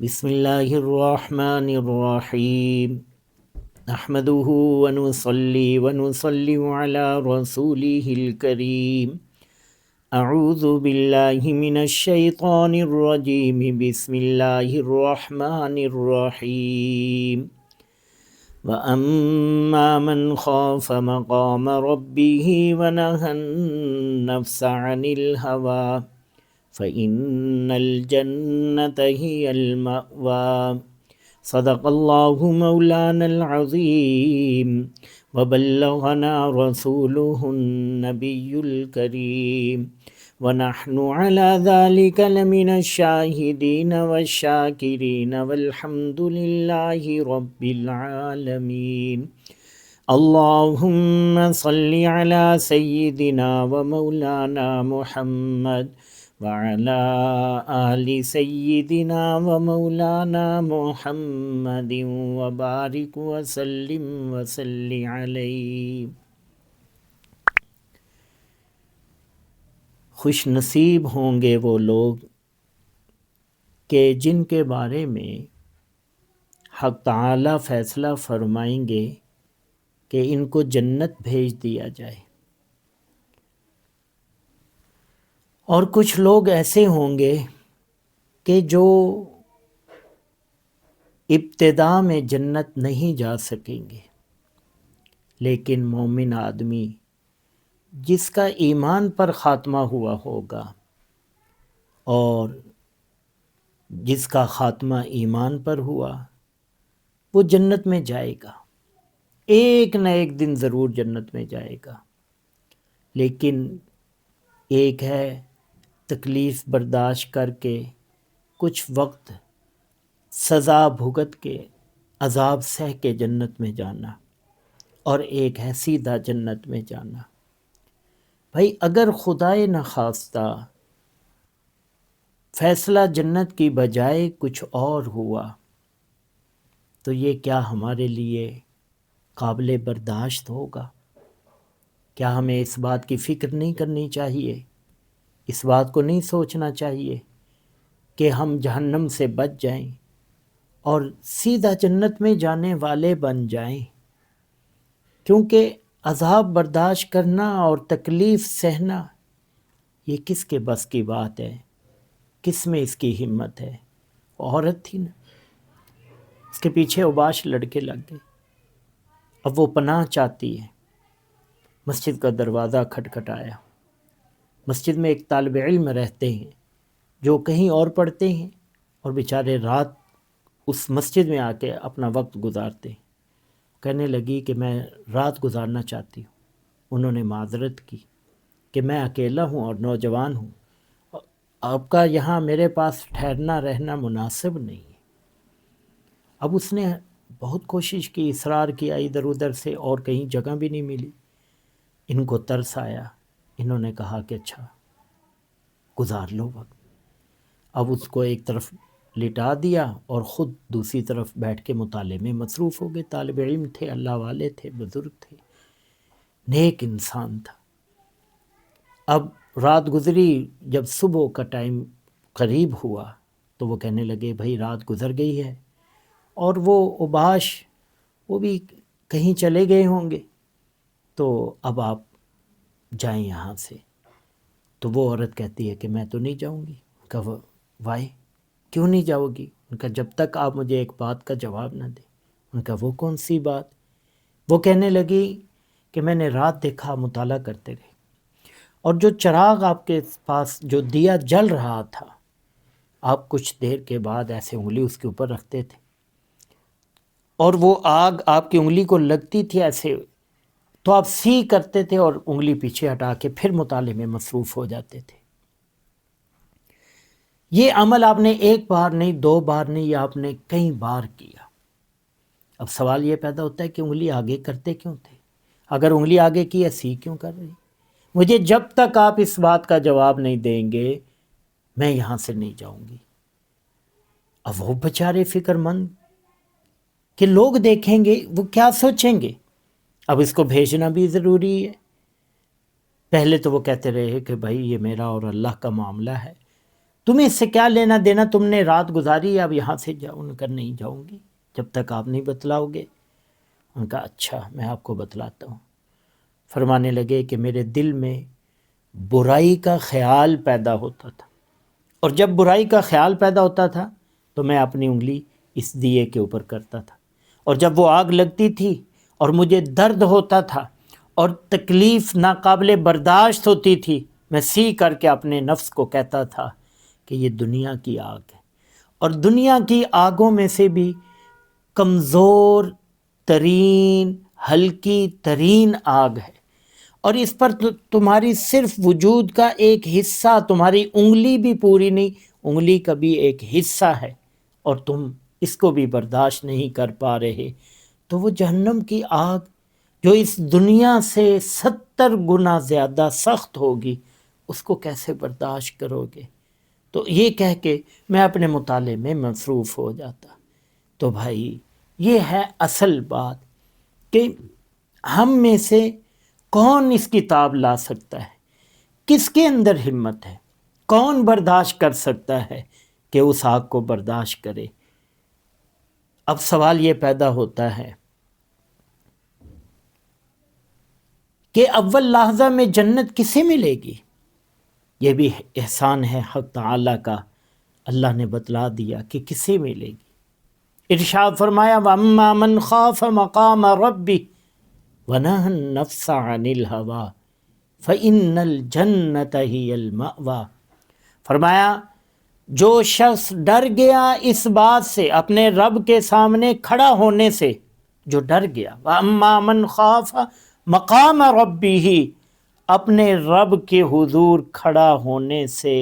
بسم اللہ الرحمن الرحیم نحمده ونصلي ونسلم على رسوله الكريم اعوذ باللہ من الشیطان الرجیم بسم اللہ الرحمن الرحیم وَأَمَّا مَنْ خَافَ مَقَامَ رَبِّهِ وَنَهَى النَّفْسَ عَنِ الْهَوَىٰ فَإِنَّ الْجَنَّةَ هِيَ الْمَأْوَىٰ صدق اللہ مولانا العظیم وبلغنا رسوله النبی الکریم ونحن على ذلك لمن الشاهدين والشاكرين والحمد لله رب العالمين اللهم صل على سيدنا ومولانا محمد وعلى آل سيدنا ومولانا محمد وبارك وسلم وصل عليه۔ خوش نصیب ہوں گے وہ لوگ کہ جن کے بارے میں حق تعالی فیصلہ فرمائیں گے کہ ان کو جنت بھیج دیا جائے، اور کچھ لوگ ایسے ہوں گے کہ جو ابتدا میں جنت نہیں جا سکیں گے، لیکن مومن آدمی جس کا ایمان پر خاتمہ ہوا ہوگا اور جس کا خاتمہ ایمان پر ہوا وہ جنت میں جائے گا، ایک نہ ایک دن ضرور جنت میں جائے گا۔ لیکن ایک ہے تکلیف برداشت کر کے کچھ وقت سزا بھگت کے عذاب سہ کے جنت میں جانا، اور ایک ہے سیدھا جنت میں جانا۔ بھائی اگر خدائے نخواستہ فیصلہ جنت کی بجائے کچھ اور ہوا تو یہ کیا ہمارے لیے قابل برداشت ہوگا؟ کیا ہمیں اس بات کی فکر نہیں کرنی چاہیے، اس بات کو نہیں سوچنا چاہیے کہ ہم جہنم سے بچ جائیں اور سیدھا جنت میں جانے والے بن جائیں؟ کیونکہ عذاب برداشت کرنا اور تکلیف سہنا یہ کس کے بس کی بات ہے؟ کس میں اس کی ہمت ہے؟ عورت تھی نا، اس کے پیچھے اوباش لڑکے لگ گئے، اب وہ پناہ چاہتی ہے۔ مسجد کا دروازہ کھٹکھٹایا۔ مسجد میں ایک طالب علم رہتے ہیں جو کہیں اور پڑھتے ہیں اور بیچارے رات اس مسجد میں آ کے اپنا وقت گزارتے ہیں۔ کہنے لگی کہ میں رات گزارنا چاہتی ہوں۔ انہوں نے معذرت کی کہ میں اکیلا ہوں اور نوجوان ہوں، آپ کا یہاں میرے پاس ٹھہرنا رہنا مناسب نہیں ہے۔ اب اس نے بہت کوشش کی، اصرار کیا ادھر ادھر سے، اور کہیں جگہ بھی نہیں ملی۔ ان کو ترس آیا، انہوں نے کہا کہ اچھا گزار لو وقت۔ اب اس کو ایک طرف لٹا دیا اور خود دوسری طرف بیٹھ کے مطالعے میں مصروف ہو گئے۔ طالب علم تھے، اللہ والے تھے، بزرگ تھے، نیک انسان تھا۔ اب رات گزری، جب صبح کا ٹائم قریب ہوا تو وہ کہنے لگے بھائی رات گزر گئی ہے، اور وہ اوباش وہ بھی کہیں چلے گئے ہوں گے، تو اب آپ جائیں یہاں سے۔ تو وہ عورت کہتی ہے کہ میں تو نہیں جاؤں گی۔ کہا وائی، کیوں نہیں جاؤ گی؟ ان کا جب تک آپ مجھے ایک بات کا جواب نہ دیں۔ ان کا وہ کون سی بات؟ وہ کہنے لگی کہ میں نے رات دیکھا، مطالعہ کرتے رہے، اور جو چراغ آپ کے پاس جو دیا جل رہا تھا، آپ کچھ دیر کے بعد ایسے انگلی اس کے اوپر رکھتے تھے اور وہ آگ آپ کی انگلی کو لگتی تھی ایسے، تو آپ سی کرتے تھے اور انگلی پیچھے ہٹا کے پھر مطالعے میں مصروف ہو جاتے تھے۔ یہ عمل آپ نے ایک بار نہیں، دو بار نہیں، یہ آپ نے کئی بار کیا۔ اب سوال یہ پیدا ہوتا ہے کہ انگلی آگے کرتے کیوں تھے؟ اگر انگلی آگے کی ہے، سی کیوں کر رہی؟ مجھے جب تک آپ اس بات کا جواب نہیں دیں گے میں یہاں سے نہیں جاؤں گی۔ اب وہ بیچارے فکر مند کہ لوگ دیکھیں گے، وہ کیا سوچیں گے؟ اب اس کو بھیجنا بھی ضروری ہے۔ پہلے تو وہ کہتے رہے کہ بھائی یہ میرا اور اللہ کا معاملہ ہے، تمہیں اس سے کیا لینا دینا، تم نے رات گزاری، اب یہاں سے ان کا نہیں جاؤں گی جب تک آپ نہیں بتلاؤ گے۔ ان کا اچھا میں آپ کو بتلاتا ہوں۔ فرمانے لگے کہ میرے دل میں برائی کا خیال پیدا ہوتا تھا، اور جب برائی کا خیال پیدا ہوتا تھا تو میں اپنی انگلی اس دیے کے اوپر کرتا تھا، اور جب وہ آگ لگتی تھی اور مجھے درد ہوتا تھا اور تکلیف ناقابل برداشت ہوتی تھی، میں سی کر کے اپنے نفس کو کہتا تھا کہ یہ دنیا کی آگ ہے، اور دنیا کی آگوں میں سے بھی کمزور ترین ہلکی ترین آگ ہے، اور اس پر تمہاری صرف وجود کا ایک حصہ، تمہاری انگلی بھی پوری نہیں، انگلی کا بھی ایک حصہ ہے، اور تم اس کو بھی برداشت نہیں کر پا رہے، تو وہ جہنم کی آگ جو اس دنیا سے 70 گنا زیادہ سخت ہوگی، اس کو کیسے برداشت کرو گے؟ تو یہ کہہ کے میں اپنے مطالعے میں مصروف ہو جاتا۔ تو بھائی یہ ہے اصل بات کہ ہم میں سے کون اس کتاب لا سکتا ہے، کس کے اندر ہمت ہے، کون برداشت کر سکتا ہے کہ اس آگ کو برداشت کرے؟ اب سوال یہ پیدا ہوتا ہے کہ اول لحظہ میں جنت کسے ملے گی؟ یہ بھی احسان ہے حق تعالیٰ کا، اللہ نے بتلا دیا کہ کسے ملے گی۔ ارشاد فرمایا وَأَمَّا مَنْ خَافَ مَقَامَ رَبِّهِ وَنَهَى النَّفْسَ عَنِ الْهَوَىٰ فَإِنَّ الْجَنَّةَ هِيَ الْمَأْوَىٰ، فرمایا جو شخص ڈر گیا اس بات سے، اپنے رب کے سامنے کھڑا ہونے سے جو ڈر گیا، وَأَمَّا مَنْ خَافَ مَقَامَ رَبِّهِ، اپنے رب کے حضور کھڑا ہونے سے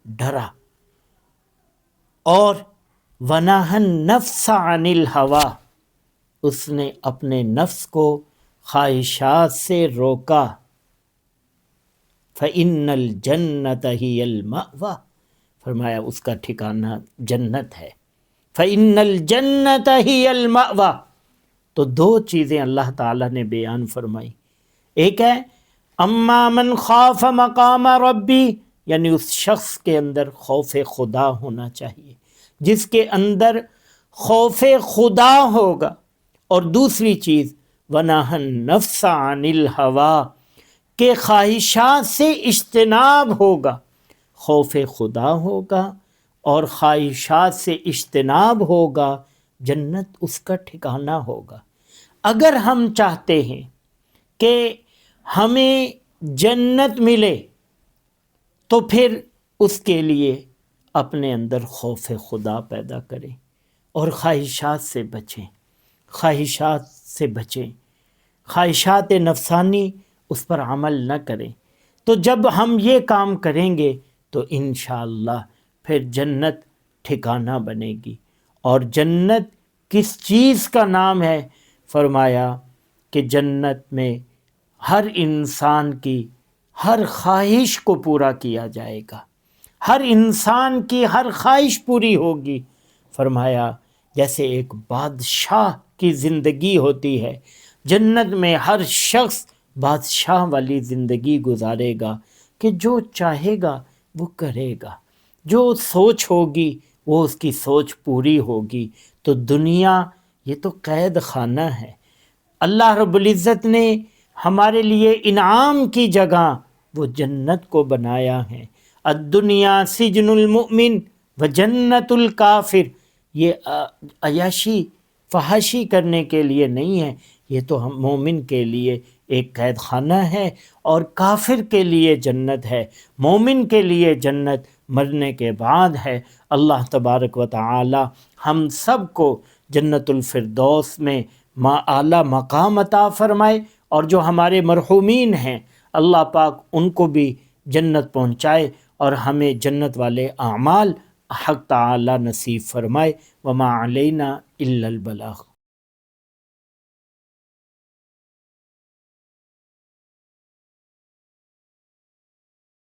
ڈرا، اور وَنَهَى النَّفْسَ عَنِ الْهَوَىٰ، اس نے اپنے نفس کو خواہشات سے روکا، فَإِنَّ الْجَنَّةَ هِيَ الْمَأْوَىٰ، فرمایا اس کا ٹھکانہ جنت ہے، فَإِنَّ الْجَنَّةَ هِيَ الْمَأْوَىٰ۔ تو دو چیزیں اللہ تعالیٰ نے بیان فرمائی، ایک ہے اما من خاف مقام ربی، یعنی اس شخص کے اندر خوف خدا ہونا چاہیے، جس کے اندر خوف خدا ہوگا، اور دوسری چیز وَنَهَى النَّفْسَ عَنِ الْهَوَىٰ، کہ خواہشات سے اجتناب ہوگا، خوف خدا ہوگا اور خواہشات سے اجتناب ہوگا، جنت اس کا ٹھکانہ ہوگا۔ اگر ہم چاہتے ہیں کہ ہمیں جنت ملے تو پھر اس کے لیے اپنے اندر خوف خدا پیدا کریں اور خواہشات سے بچیں، خواہشات سے بچیں، خواہشات نفسانی اس پر عمل نہ کریں۔ تو جب ہم یہ کام کریں گے تو انشاءاللہ پھر جنت ٹھکانہ بنے گی۔ اور جنت کس چیز کا نام ہے؟ فرمایا کہ جنت میں ہر انسان کی ہر خواہش کو پورا کیا جائے گا، ہر انسان کی ہر خواہش پوری ہوگی۔ فرمایا جیسے ایک بادشاہ کی زندگی ہوتی ہے، جنت میں ہر شخص بادشاہ والی زندگی گزارے گا کہ جو چاہے گا وہ کرے گا، جو سوچ ہوگی وہ اس کی سوچ پوری ہوگی۔ تو دنیا یہ تو قید خانہ ہے، اللہ رب العزت نے ہمارے لیے انعام کی جگہ وہ جنت کو بنایا ہے۔ الدنیا سجن المؤمن و جنت الکافر، یہ عیاشی فحاشی کرنے کے لیے نہیں ہے، یہ تو ہم مومن کے لیے ایک قید خانہ ہے، اور کافر کے لیے جنت ہے۔ مومن کے لیے جنت مرنے کے بعد ہے۔ اللہ تبارک و تعالی ہم سب کو جنت الفردوس میں اعلیٰ مقام عطا فرمائے، اور جو ہمارے مرحومین ہیں اللہ پاک ان کو بھی جنت پہنچائے، اور ہمیں جنت والے اعمال حق تعالی نصیب فرمائے۔ وما علینا الا البلاغ۔